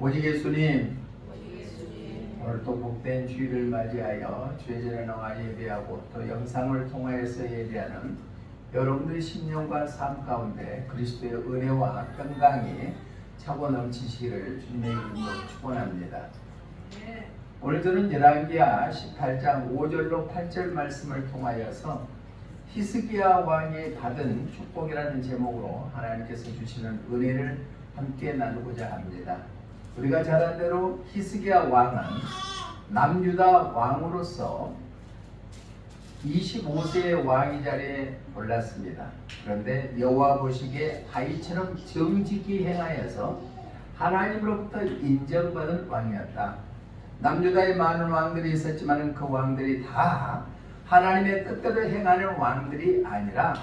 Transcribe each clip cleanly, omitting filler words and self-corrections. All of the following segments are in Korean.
오직 예수님, 오늘 또 복된 주일을 맞이하여 주의 전에 나와 예배하고 또 영상을 통하여서 예배하는 여러분들의 심령과 삶 가운데 그리스도의 은혜와 평강이 차고 넘치시기를 주님의 이름으로 축원합니다. 오늘 저는 열왕기하 18장 5절로 8절 말씀을 통하여서 히스기야 왕이 받은 축복이라는 제목으로 하나님께서 주시는 은혜를 함께 나누고자 합니다. 우리가 잘 아는 대로 히스기야 왕은 남유다 왕으로서 25세의 왕위 자리에 올랐습니다. 그런데 여호와 보시기에 바위처럼 정직히 행하여서 하나님으로부터 인정받은 왕이었다. 남유다에 많은 왕들이 있었지만 그 왕들이 다 하나님의 뜻대로 행하는 왕들이 아니라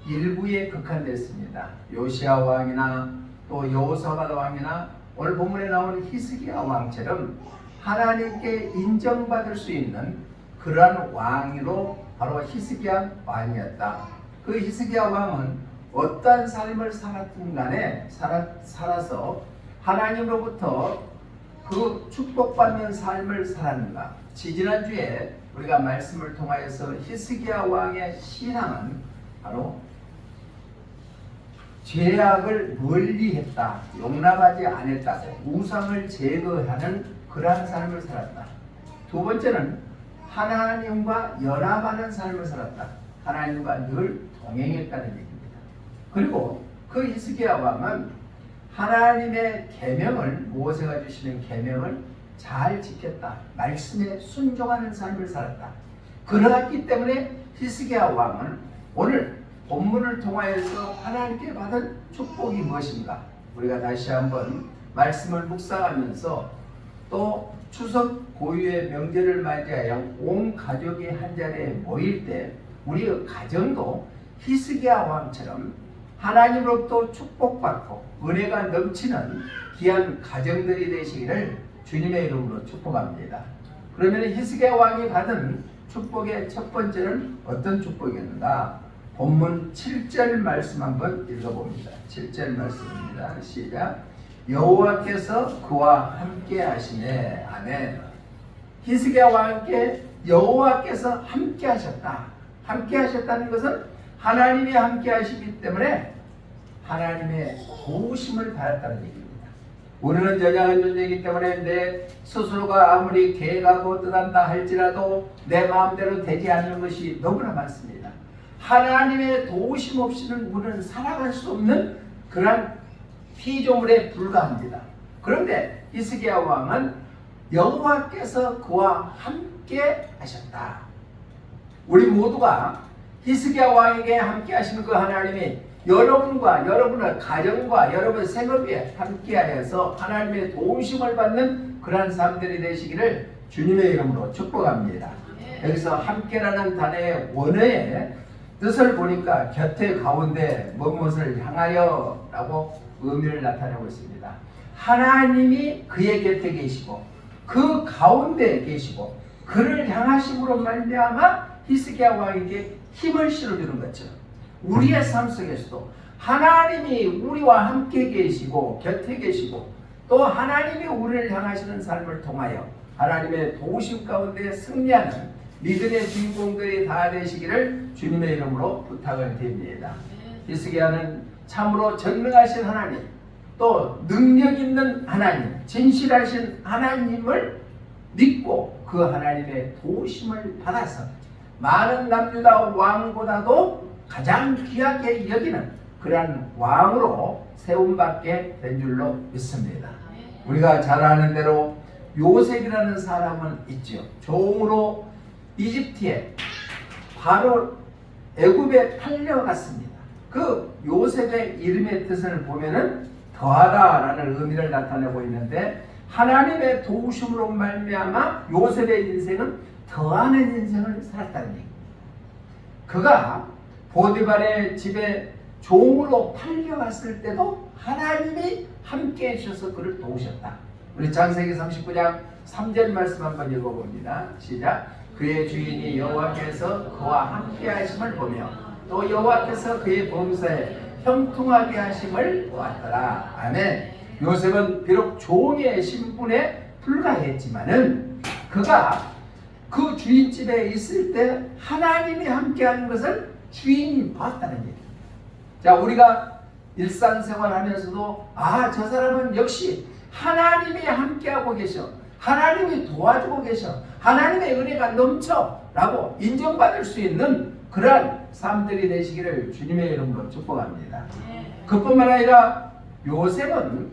일부에 국한됐습니다. 요시야 왕이나 또 여호사밧 왕이나 오늘 본문에 나오는 히스기야 왕처럼 하나님께 인정받을 수 있는 그러한 왕으로 바로 히스기야 왕이었다. 그 히스기야 왕은 어떠한 삶을 살았든 간에 살아서 하나님으로부터 그 축복받는 삶을 살았는가. 지지난주에 우리가 말씀을 통하여서 히스기야 왕의 신앙은 바로 죄악을 멀리했다, 용납하지 않았다, 우상을 제거하는 그러한 삶을 살았다. 두 번째는 하나님과 연합하는 삶을 살았다. 하나님과 늘 동행했다는 얘기입니다. 그리고 그 히스기야 왕은 하나님의 계명을, 모세가 주시는 계명을 잘 지켰다. 말씀에 순종하는 삶을 살았다. 그러했기 때문에 히스기야 왕은 오늘 본문을 통하여서 하나님께 받은 축복이 무엇인가? 우리가 다시 한번 말씀을 묵상하면서 또 추석 고유의 명절을 맞이하여 온 가족이 한자리에 모일 때 우리의 가정도 히스기야 왕처럼 하나님으로부터 축복받고 은혜가 넘치는 귀한 가정들이 되시기를 주님의 이름으로 축복합니다. 그러면 히스기야 왕이 받은 축복의 첫 번째는 어떤 축복이었는가? 본문 7절 말씀 한번 읽어봅니다. 7절 말씀입니다. 시작. 여호와께서 그와 함께 하시네. 아멘. 히스기야 왕께 여호와께서 함께 하셨다. 함께 하셨다는 것은 하나님이 함께 하시기 때문에 하나님의 도우심을 받았다는 얘기입니다. 우리는 연약한 존재이기 때문에 내 스스로가 아무리 계획하고 뜻한다 할지라도 내 마음대로 되지 않는 것이 너무나 많습니다. 하나님의 도우심 없이는 우리는 살아갈 수 없는 그러한 피조물에 불과합니다. 그런데 히스기야 왕은 여호와께서 그와 함께 하셨다. 우리 모두가 히스기야 왕에게 함께 하시는 그 하나님이 여러분과 여러분의 가정과 여러분의 생업에 함께하여서 하나님의 도우심을 받는 그러한 사람들이 되시기를 주님의 이름으로 축복합니다. 여기서 함께라는 단어의 원어의 뜻을 보니까 곁에 가운데 무엇을 향하여 라고 의미를 나타내고 있습니다. 하나님이 그의 곁에 계시고 그 가운데 계시고 그를 향하심으로 말미암아 히스기야 왕에게 힘을 실어주는 것처럼 우리의 삶 속에서도 하나님이 우리와 함께 계시고 곁에 계시고 또 하나님이 우리를 향하시는 삶을 통하여 하나님의 도우심 가운데 승리하는 믿음의 주인공들이 다 되시기를 주님의 이름으로 부탁을 드립니다. 히스기야는 참으로 전능하신 하나님, 또 능력 있는 하나님, 진실하신 하나님을 믿고 그 하나님의 도우심을 받아서 많은 남유다 왕보다도 가장 귀하게 여기는 그러한 왕으로 세움받게 된 줄로 믿습니다. 우리가 잘 아는 대로 요셉이라는 사람은 있죠. 종으로 이집트에 바로 애굽에 팔려갔습니다. 그 요셉의 이름의 뜻을 보면은 더하다라는 의미를 나타내고 있는데 하나님의 도우심으로 말미암아 요셉의 인생은 더하는 인생을 살았다는 얘기입니다. 그가 보디발의 집에 종으로 팔려갔을 때도 하나님이 함께 해주셔서 그를 도우셨다. 우리 창세기 39장 3절 말씀 한번 읽어봅니다. 시작. 그의 주인이 여호와께서 그와 함께 하심을 보며 또 여호와께서 그의 범사에 형통하게 하심을 보았더라. 아멘. 요셉은 비록 종의 신분에 불과했지만은 그가 그 주인집에 있을 때 하나님이 함께하는 것을 주인이 봤다는 얘기입니다. 자, 우리가 일상생활 하면서도 저 사람은 역시 하나님이 함께하고 계셔, 하나님이 도와주고 계셔, 하나님의 은혜가 넘쳐 라고 인정받을 수 있는 그러한 삶들이 되시기를 주님의 이름으로 축복합니다. 그뿐만 아니라 요셉은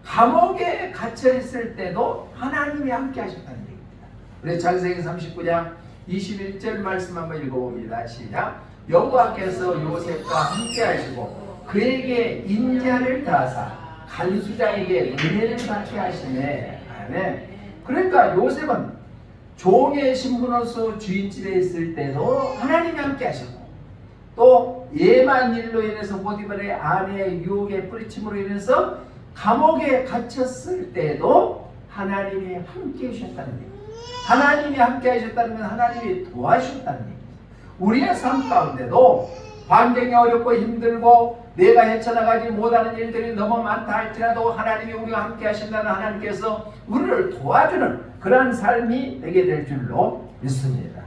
감옥에 갇혀 있을 때도 하나님이 함께 하셨다는 얘기입니다. 우리 창세기 39장 21절 말씀 한번 읽어봅니다. 시작. 여호와께서 요셉과 함께 하시고 그에게 인자를 다하사 간수장에게 은혜를 받게 하시네. 아멘. 그러니까 요셉은 종의 신분으로서 주인집에 있을 때도 하나님이 함께 하셨고, 또 예만 일로 인해서 보디발의 아내의 유혹에 뿌리침으로 인해서 감옥에 갇혔을 때도 하나님이 함께 하셨다는 얘기입니다. 하나님이 함께 하셨다는 건 하나님이 도와주셨다는 얘기입니다. 우리의 삶 가운데도 환경이 어렵고 힘들고 내가 헤쳐나가지 못하는 일들이 너무 많다 할지라도 하나님이 우리와 함께 하신다는 하나님께서 우리를 도와주는 그러한 삶이 되게 될 줄로 믿습니다.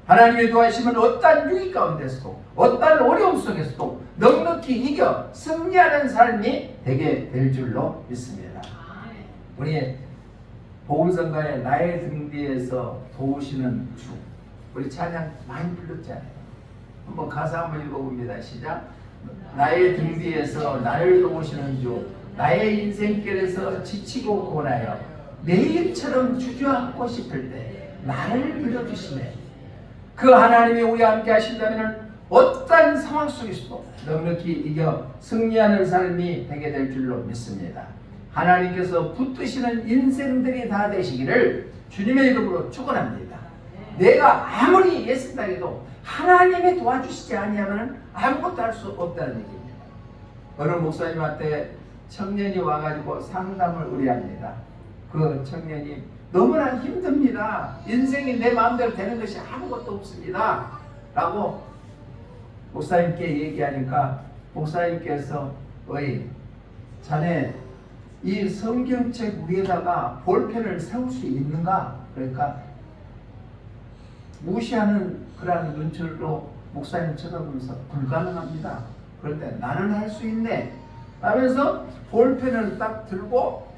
하나님의 도와주시면 어떠한 위기 가운데서도 어떠한 어려움 속에서도 넉넉히 이겨 승리하는 삶이 되게 될 줄로 믿습니다. 우리 복음성가의 나의 등 뒤에서 도우시는 주, 우리 찬양 많이 불렀잖아요. 한번 가사 한번 읽어봅니다. 시작. 나의 등 뒤에서 나를 도우시는 주, 나의 인생길에서 지치고 고나여 매일처럼 주저앉고 싶을 때 나를 밀어주시네. 그 하나님이 우리와 함께 하신다면 어떤 상황 속에서도 넉넉히 이겨 승리하는 삶이 되게 될 줄로 믿습니다. 하나님께서 붙드시는 인생들이 다 되시기를 주님의 이름으로 축원합니다. 내가 아무리 애쓴다 해도 하나님이 도와주시지 아니하면 아무것도 할 수 없다는 얘기입니다. 어느 목사님한테 청년이 와가지고 상담을 의뢰합니다. 그 청년이 너무나 힘듭니다. 인생이 내 마음대로 되는 것이 아무것도 없습니다. 라고 목사님께 얘기하니까 목사님께서 어이 자네 이 성경책 위에다가 볼펜을 세울 수 있는가? 그러니까 무시하는 그런 눈초리로 목사님 쳐다보면서 불가능합니다. 그럴 때 나는 할 수 있네 하면서 볼펜을 딱 들고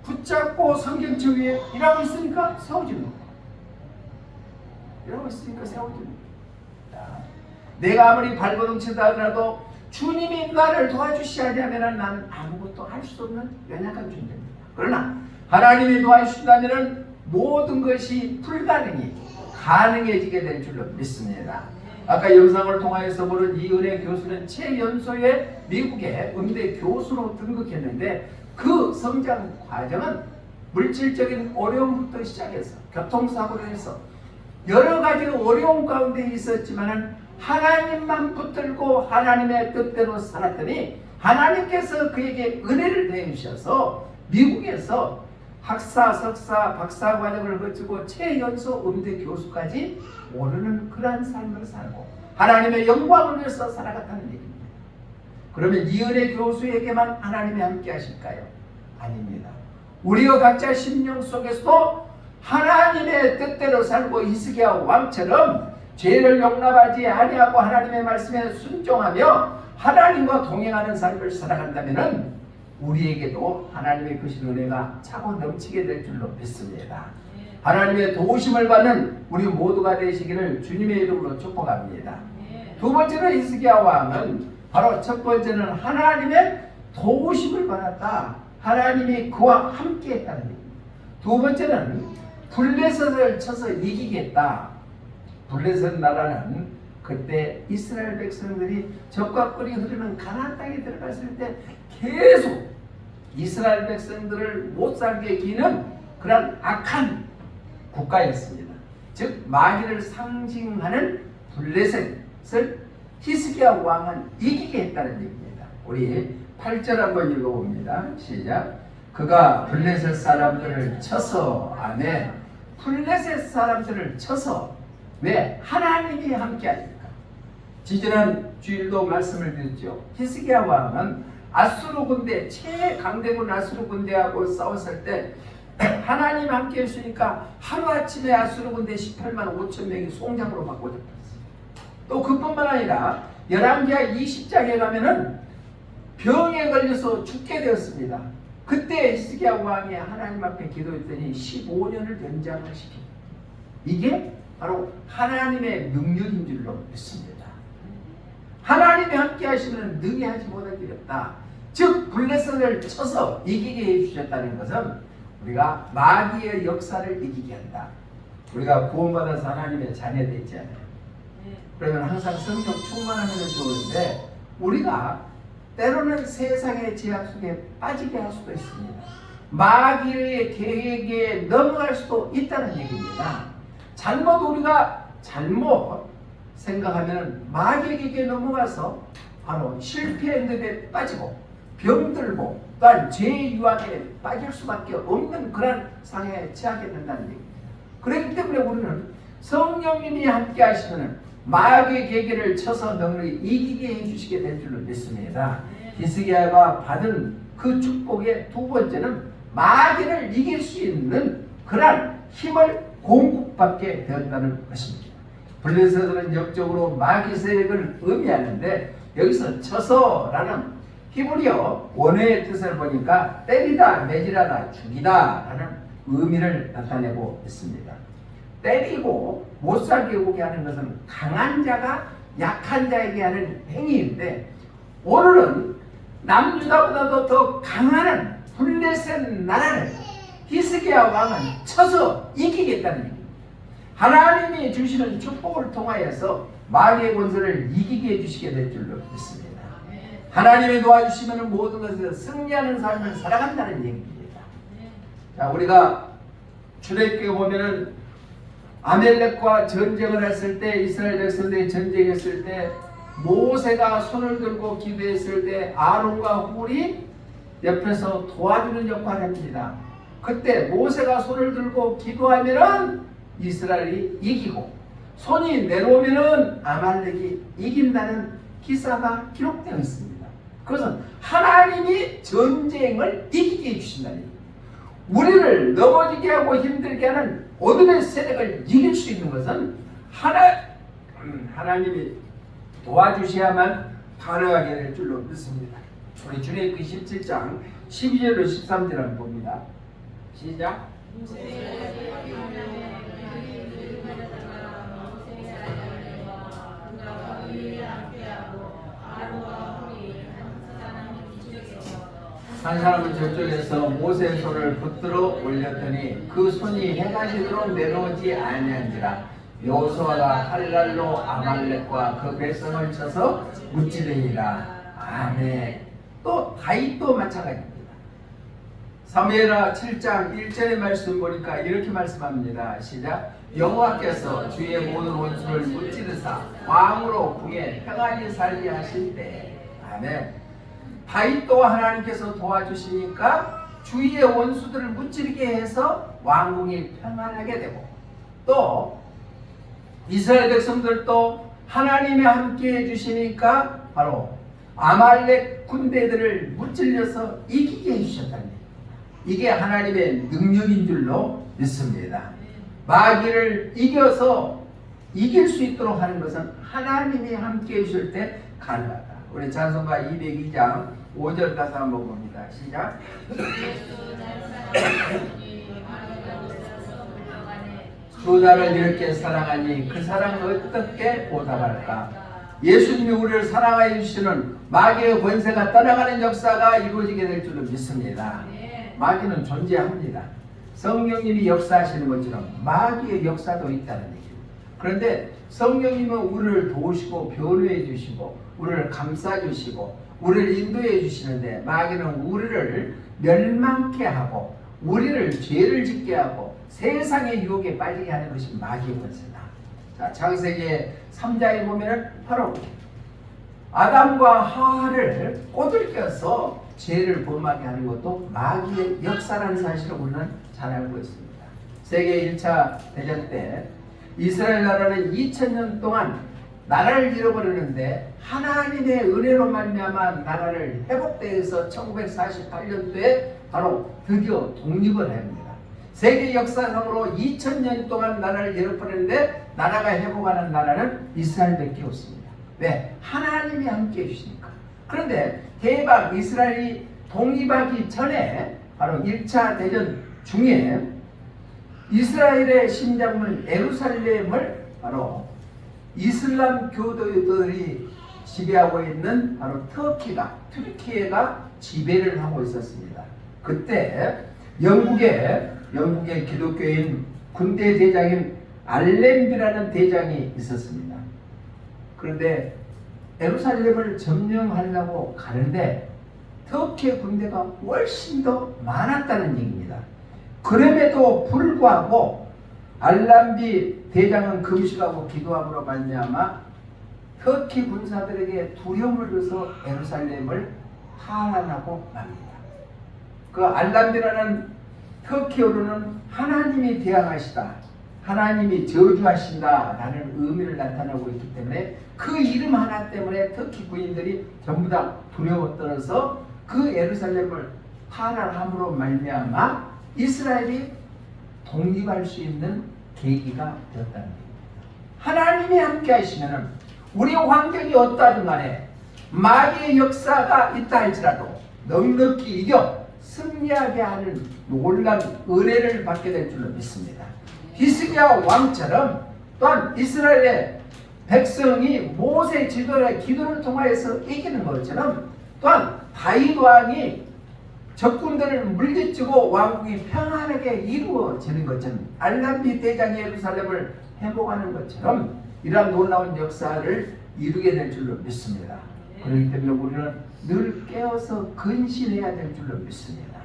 붙잡고 성경책 위에 일하고 있으니까 세워지는 거예요. 일하고 있으니까 세워지는 거예요. 내가 아무리 발버둥친다 하더라도 주님이 나를 도와주시지 않으면 나는 아무것도 할 수 없는 연약한 존재입니다. 그러나 하나님이 도와주신다면 모든 것이 불가능이 가능해지게 될 줄로 믿습니다. 아까 영상을 통하여서 보는 이은혜 교수는 최연소의 미국의 음대 교수로 등극했는데 그 성장 과정은 물질적인 어려움부터 시작해서 교통사고로 해서 여러 가지 어려움 가운데 있었지만 하나님만 붙들고 하나님의 뜻대로 살았더니 하나님께서 그에게 은혜를 내주셔서 미국에서 학사, 석사, 박사 과정을 거치고 최연소 음대 교수까지 오르는 그러한 삶을 살고 하나님의 영광을 위해서 살아갔다는 얘기입니다. 그러면 이은혜 교수에게만 하나님이 함께 하실까요? 아닙니다. 우리가 각자 심령 속에서도 하나님의 뜻대로 살고 히스기야 왕처럼 죄를 용납하지 아니하고 하나님의 말씀에 순종하며 하나님과 동행하는 삶을 살아간다면 우리에게도 하나님의 크신 은혜가 차고 넘치게 될 줄로 믿습니다. 하나님의 도우심을 받는 우리 모두가 되시기를 주님의 이름으로 축복합니다. 두 번째로 히스기야 왕은 바로 첫 번째는 하나님의 도우심을 받았다. 하나님이 그와 함께 했다는 얘기입니다. 두 번째는 블레셋을 쳐서 이기겠다. 블레셋 나라는 그때 이스라엘 백성들이 적과 꿀이 흐르는 가나안 땅에 들어갔을 때 계속 이스라엘 백성들을 못 살게 기는 그런 악한 국가였습니다. 즉 마귀를 상징하는 블레셋을 히스기야 왕은 이기게 했다는 얘기입니다. 우리 8절 한번 읽어봅니다. 시작. 그가 블레셋 사람들을 쳐서 아멘. 블레셋 사람들을 쳐서 왜? 하나님이 함께 하니까. 지지난 주일도 말씀을 드렸죠. 히스기야 왕은 아수르 군대, 최강대군 아수르 군대하고 싸웠을 때 하나님 함께 해주니까 하루아침에 아수르 군대 18만 5천 명이 송장으로 바꿔졌어요. 또 그뿐만 아니라 열왕기하 20장에 가면은 병에 걸려서 죽게 되었습니다. 그때 히스기야 왕이 하나님 앞에 기도했더니 15년을 연장을 시킵니다. 이게 바로 하나님의 능력인 줄로 믿습니다. 하나님이 함께 하시면 능히 하지 못할 일이 없다. 즉 블레셋을 쳐서 이기게 해주셨다는 것은 우리가 마귀의 역사를 이기게 한다. 우리가 구원받아서 하나님의 자녀 되잖아요. 그러면 항상 성령 충만하면 좋은데 우리가 때로는 세상의 제약 속에 빠지게 할 수도 있습니다. 마귀의 계획에 넘어갈 수도 있다는 얘기입니다. 우리가 잘못 생각하면 마귀의 계획에 넘어가서 바로 실패의 늪에 빠지고 병들고 또한 죄의 유혹에 빠질 수밖에 없는 그런 상황에 처하게 된다는 얘기입니다. 그렇기 때문에 우리는 성령님이 함께 하시면 마귀의 계기를 쳐서 넉넉히 이기게 해주시게 될 줄로 믿습니다. 히스기야가 받은 그 축복의 두 번째는 마귀를 이길 수 있는 그런 힘을 공급받게 되었다는 것입니다. 블레셋은 역적으로 마귀 세력을 의미하는데 여기서 쳐서라는 히브리어 원어의 뜻을 보니까 때리다, 매질하다, 죽이다 라는 의미를 나타내고 있습니다. 때리고 못살게 오게 하는 것은 강한 자가 약한 자에게 하는 행위인데 오늘은 남유다보다도 더 강한 블레셋 나라를 히스기야 왕은 쳐서 이기겠다는 얘기입니다. 하나님이 주시는 축복을 통하여서 마귀의 권세를 이기게 해주시게 될 줄로 믿습니다. 하나님이 도와주시면 모든 것에서 승리하는 삶을 살아간다는 얘기입니다. 자, 우리가 출애굽기에 보면은 아멜렉과 전쟁을 했을 때 이스라엘 백성들이 전쟁했을 때 모세가 손을 들고 기도했을 때 아론과 훌이 옆에서 도와주는 역할을 합니다. 그때 모세가 손을 들고 기도하면은 이스라엘이 이기고 손이 내려오면은 아말렉이 이긴다는 기사가 기록되어 있습니다. 그것은 하나님이 전쟁을 이기게 해주신다는 얘기입니다. 우리를 넘어지게 하고 힘들게 하는 어둠의 세력을 이길 수 있는 것은 하나님이 도와주셔야만 가능하게 될 줄로 믿습니다. 우리 출애굽기 17장 12절로 13절 한번 봅니다. 시작. 한 사람은 저쪽에서 모세의 손을 붙들어 올렸더니 그 손이 해가 지도록 내려오지 아니한지라. 여호수아가 칼날로 아말렉과 그 백성을 쳐서 무찌르니라. 아멘. 또 다윗도 마찬가지입니다. 사무엘하 7장 1절의 말씀 보니까 이렇게 말씀합니다. 시작. 여호와께서 주의 모든 원수를 무찌르사 왕으로 궁에 평안히 살게 하실 때. 아멘. 다윗도 하나님께서 도와주시니까 주위의 원수들을 무찌르게 해서 왕궁이 평안하게 되고 또 이스라엘 백성들도 하나님이 함께 해주시니까 바로 아말렉 군대들을 무찔려서 이기게 해주셨다는 얘기입니다. 이게 하나님의 능력인 줄로 믿습니다. 마귀를 이겨서 이길 수 있도록 하는 것은 하나님이 함께 해주실 때 가능하다. 우리 찬송가 202장 5절 가사 한번 봅니다. 시작. 주 나를 이렇게 사랑하니 그 사랑을 어떻게 보답할까? 예수님이 우리를 사랑하여 주시는 마귀의 권세가 떠나가는 역사가 이루어지게 될 줄로 믿습니다. 마귀는 존재합니다. 성령님이 역사하시는 것처럼 마귀의 역사도 있다는 얘기입니다. 그런데 성령님은 우리를 도우시고 변호해 주시고 우리를 감싸 주시고 우리를 인도해 주시는데 마귀는 우리를 멸망케 하고 우리를 죄를 짓게 하고 세상의 유혹에 빠지게 하는 것이 마귀의 권세다. 자, 창세기 3장에 보면은 바로 아담과 하와를 꼬들겨서 죄를 범하게 하는 것도 마귀의 역사라는 사실을 우리는 잘 알고 있습니다. 세계 1차 대전 때 이스라엘 나라는 2000년 동안 나라를 잃어버리는데 하나님의 은혜로 말미암아 나라를 회복되어서 1948년도에 바로 드디어 독립을 합니다. 세계 역사상으로 2000년 동안 나라를 잃어버리는데 나라가 회복하는 나라는 이스라엘밖에 없습니다. 왜? 하나님이 함께 해주시니까. 그런데 대박 이스라엘이 독립하기 전에 바로 1차 대전 중에 이스라엘의 심장문 예루살렘을 바로 이슬람 교도들이 지배하고 있는 바로 튀르키예가 지배를 하고 있었습니다. 그때 영국의 기독교인 군대 대장인 알렌비라는 대장이 있었습니다. 그런데 예루살렘을 점령하려고 가는데 터키의 군대가 훨씬 더 많았다는 얘기입니다. 그럼에도 불구하고 알람비 대장은 금식하고 기도함으로 말미암아 터키 군사들에게 두려움을 줘서 예루살렘을 파란하고 맙니다. 그 알람비라는 터키어로는 하나님이 대항하시다, 하나님이 저주하신다 라는 의미를 나타내고 있기 때문에 그 이름 하나 때문에 터키 군인들이 전부 다 두려워 떨어서 그 예루살렘을 파란함으로 말미암아 이스라엘이 독립할 수 있는 계기가 되었다는 겁니다. 하나님이 함께 하시면 우리 환경이 어떠하든 간에 마귀의 역사가 있다 할지라도 넉넉히 이겨 승리하게 하는 놀라운 은혜를 받게 될 줄로 믿습니다. 히스기야 왕처럼 또한 이스라엘의 백성이 모세 지도자의 기도를 통하여서 이기는 것처럼 또한 다윗 왕이 적군들을 물리치고 왕국이 평안하게 이루어지는 것처럼 알람비 대장이 예루살렘을 회복하는 것처럼 이러한 놀라운 역사를 이루게 될 줄로 믿습니다. 그렇기 때문에 우리는 늘 깨어서 근신해야 될 줄로 믿습니다.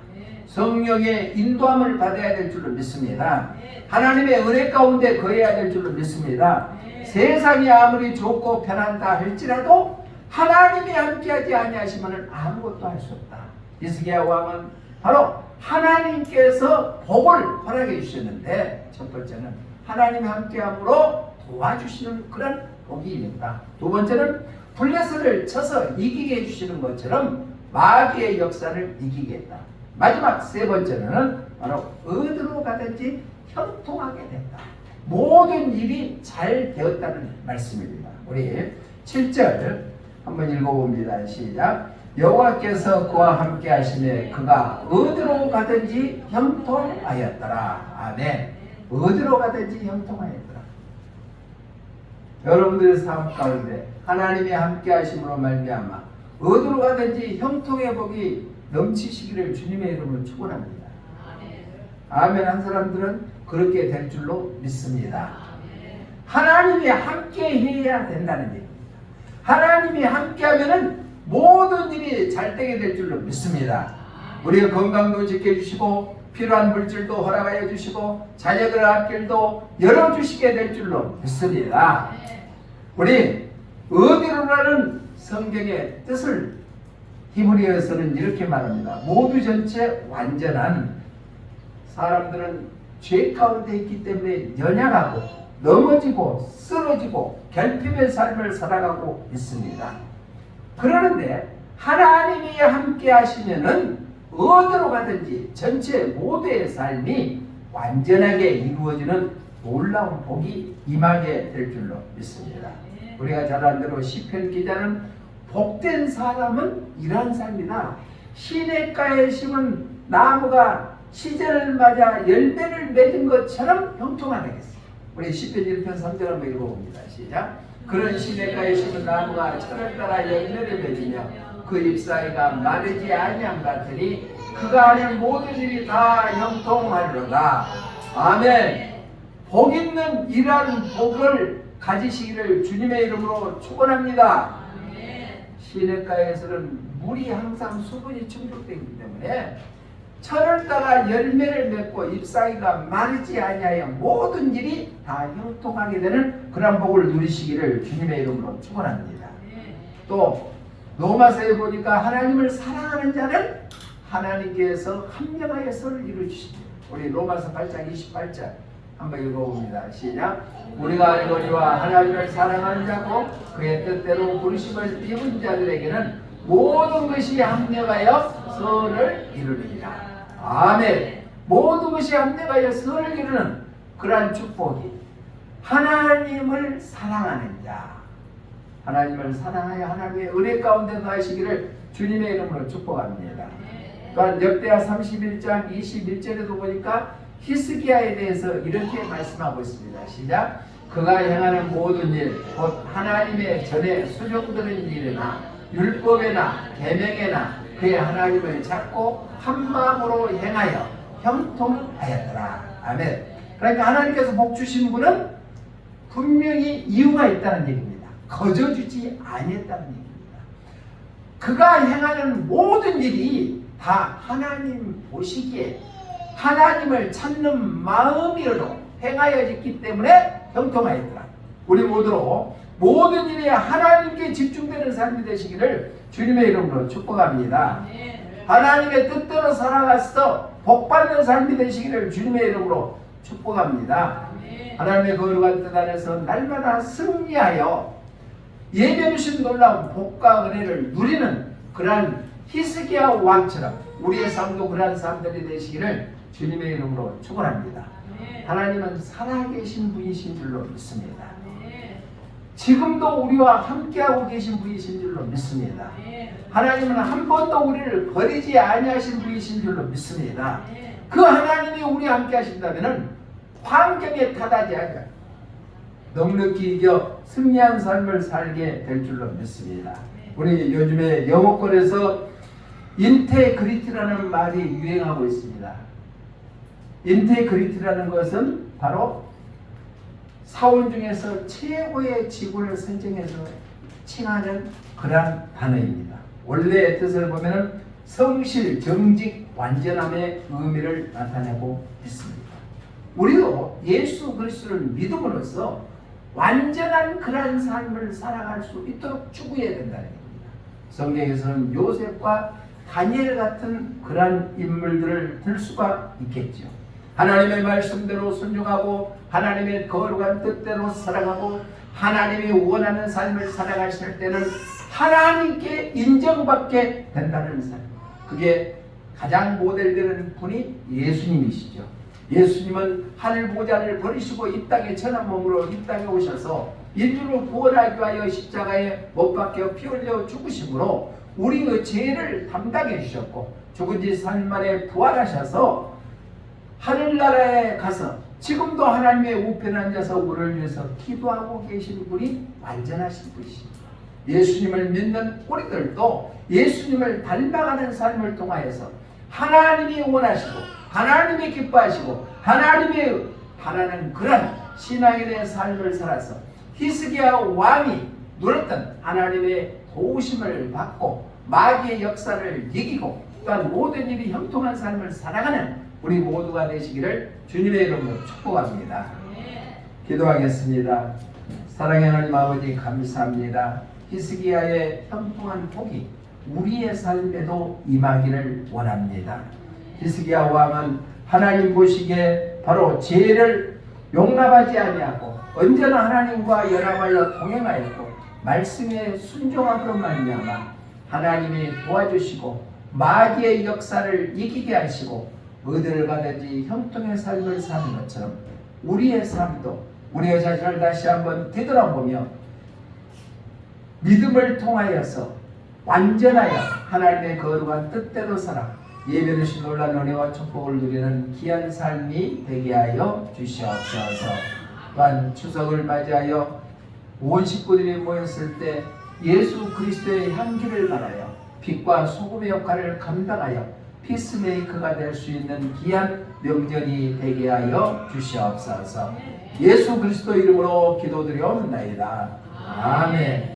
성령의 인도함을 받아야 될 줄로 믿습니다. 하나님의 은혜 가운데 거해야 될 줄로 믿습니다. 세상이 아무리 좋고 편한다 할지라도 하나님이 함께하지 아니하시면 아무것도 할 수 없다. 히스기야 왕은 바로 하나님께서 복을 허락해 주셨는데 첫 번째는 하나님이 함께함으로 도와주시는 그런 복입니다. 두 번째는 블레셋을 쳐서 이기게 해주시는 것처럼 마귀의 역사를 이기겠다. 마지막 세 번째는 바로 어디로 가든지 형통하게 됐다. 모든 일이 잘 되었다는 말씀입니다. 우리 7절 한번 읽어봅니다. 시작. 여호와께서 그와 함께 하시매 그가 어디로 가든지 형통하였더라. 아멘. 어디로 가든지 형통하였더라. 여러분들의 삶 가운데 하나님이 함께 하심으로 말미암아 어디로 가든지 형통의 복이 넘치시기를 주님의 이름으로 축원합니다. 아멘. 한 사람들은 그렇게 될 줄로 믿습니다. 하나님이 함께 해야 된다는 얘기입니다. 하나님이 함께 하면은 모든 일이 잘 되게 될 줄로 믿습니다. 우리의 건강도 지켜주시고 필요한 물질도 허락하여 주시고 자녀들 앞길도 열어주시게 될 줄로 믿습니다. 우리 어디로라는 성경의 뜻을 히브리어에서는 이렇게 말합니다. 모두 전체 완전한. 사람들은 죄 가운데 있기 때문에 연약하고 넘어지고 쓰러지고 결핍의 삶을 살아가고 있습니다. 그러는데 하나님이 함께 하시면은 어디로 가든지 전체 모두의 삶이 완전하게 이루어지는 놀라운 복이 임하게 될 줄로 믿습니다. 우리가 잘 아는 대로 시편 기자는 복된 사람은 이러한 삶이다. 시냇가에 심은 나무가 시절을 맞아 열매를 맺은 것처럼 형통하게 되겠습니다. 우리 시편 1편 3절 한번 읽어봅니다. 시작. 그런 시냇가에 심은 나무가 철을 따라 열매를 맺으며 그 잎사귀가 마르지 아니함 같으니 그가 하는 모든 일이 다 형통하리로다. 아멘. 복 있는 이러한 복을 가지시기를 주님의 이름으로 축원합니다. 시냇가에서는 물이 항상 수분이 충족되기 때문에 철을 따라 열매를 맺고 잎사귀가 마르지 아니하여 모든 일이 다 형통하게 되는 그런 복을 누리시기를 주님의 이름으로 축원합니다. 또 로마서에 보니까 하나님을 사랑하는 자는 하나님께서 합력하여 서를 이루어주십니다. 우리 로마서 8장 28절 한번 읽어봅니다. 시작. 우리가 알거니와 하나님을 사랑하는 자고 그의 뜻대로 부르심을 입은 자들에게는 모든 것이 합력하여 선을 이루리라. 아멘. 모든 것이 합력하여 선을 이루는 그러한 축복이 하나님을 사랑하는 자, 하나님을 사랑하여 하나님의 은혜 가운데 거하시기를 주님의 이름으로 축복합니다. 또한 역대하 31장 21절에도 보니까 히스기야에 대해서 이렇게 말씀하고 있습니다. 시작. 그가 행하는 모든 일, 곧 하나님의 전에 수종드는 일이나 율법에나 계명에나 그의 하나님을 찾고 한 마음으로 행하여 형통하였더라. 아멘. 그러니까 하나님께서 복 주신 분은 분명히 이유가 있다는 얘기입니다. 거저주지 아니했다는 얘기입니다. 그가 행하는 모든 일이 다 하나님 보시기에 하나님을 찾는 마음으로 행하여졌기 때문에 형통하였더라. 우리 모두로 모든 일에 하나님께 집중되는 삶이 되시기를 주님의 이름으로 축복합니다. 하나님의 뜻대로 살아가서 복받는 삶이 되시기를 주님의 이름으로 축복합니다. 하나님의 거룩한 뜻 안에서 날마다 승리하여 예배주신 놀라운 복과 은혜를 누리는 그러한 히스기야 왕처럼 우리의 삶도 그러한 삶들이 되시기를 주님의 이름으로 축원합니다. 하나님은 살아계신 분이신 줄로 믿습니다. 지금도 우리와 함께하고 계신 분이신 줄로 믿습니다. 하나님은 한 번도 우리를 버리지 아니하신 분이신 줄로 믿습니다. 그 하나님이 우리와 함께 하신다면 환경에 타다지 않아 넉넉히 이겨 승리한 삶을 살게 될 줄로 믿습니다. 우리 요즘에 영어권에서 인테그리티라는 말이 유행하고 있습니다. 인테그리티라는 것은 바로 사원 중에서 최고의 직원을 선정해서 칭하는 그러한 단어입니다. 원래의 뜻을 보면 성실, 정직, 완전함의 의미를 나타내고 있습니다. 우리도 예수 그리스도를 믿음으로써 완전한 그러한 삶을 살아갈 수 있도록 추구해야 된다는 얘기입니다. 성경에서는 요셉과 다니엘 같은 그러한 인물들을 들 수가 있겠죠. 하나님의 말씀대로 순종하고 하나님의 거룩한 뜻대로 살아가고 하나님이 원하는 삶을 살아가실 때는 하나님께 인정받게 된다는 삶. 그게 가장 모델되는 분이 예수님이시죠. 예수님은 하늘 보좌를 버리시고 이 땅에 천한 몸으로 이 땅에 오셔서 인류를 구원하기 위하여 십자가에 못 박혀 피 흘려 죽으심으로 우리의 죄를 담당해 주셨고 죽은 지 3일 만에 부활하셔서 하늘나라에 가서 지금도 하나님의 우편에 앉아서 우리를 위해서 기도하고 계신 분이 완전하신 분이십니다. 예수님을 믿는 우리들도 예수님을 닮아가는 삶을 통하여서 하나님이 원하시고 하나님이 기뻐하시고 하나님이 바라는 그런 신앙에 대한 삶을 살아서 히스기야 왕이 누렸던 하나님의 도우심을 받고 마귀의 역사를 이기고 또한 모든 일이 형통한 삶을 살아가는 우리 모두가 되시기를 주님의 이름으로 축복합니다. 기도하겠습니다. 사랑의 하나님 아버지 감사합니다. 히스기야의 형통한 복이 우리의 삶에도 임하기를 원합니다. 히스기야 왕은 하나님 보시기에 바로 죄를 용납하지 아니하고 언제나 하나님과 연합하여 동행하였고 말씀에 순종함으로 말미암아 하나님이 도와주시고 마귀의 역사를 이기게 하시고 어디를 가든지 형통의 삶을 사는 것처럼 우리의 삶도 우리의 자신을 다시 한번 되돌아보며 믿음을 통하여서 완전하여 하나님의 거룩한 뜻대로 살아 예배르신 놀란 은혜와 축복을 누리는 귀한 삶이 되게 하여 주시옵소서. 또한 추석을 맞이하여 온 식구들이 모였을 때 예수 그리스도의 향기를 발하여 빛과 소금의 역할을 감당하여 피스메이커가 될 수 있는 귀한 명절이 되게 하여 주시옵소서. 예수 그리스도 이름으로 기도드려옵나이다. 아멘.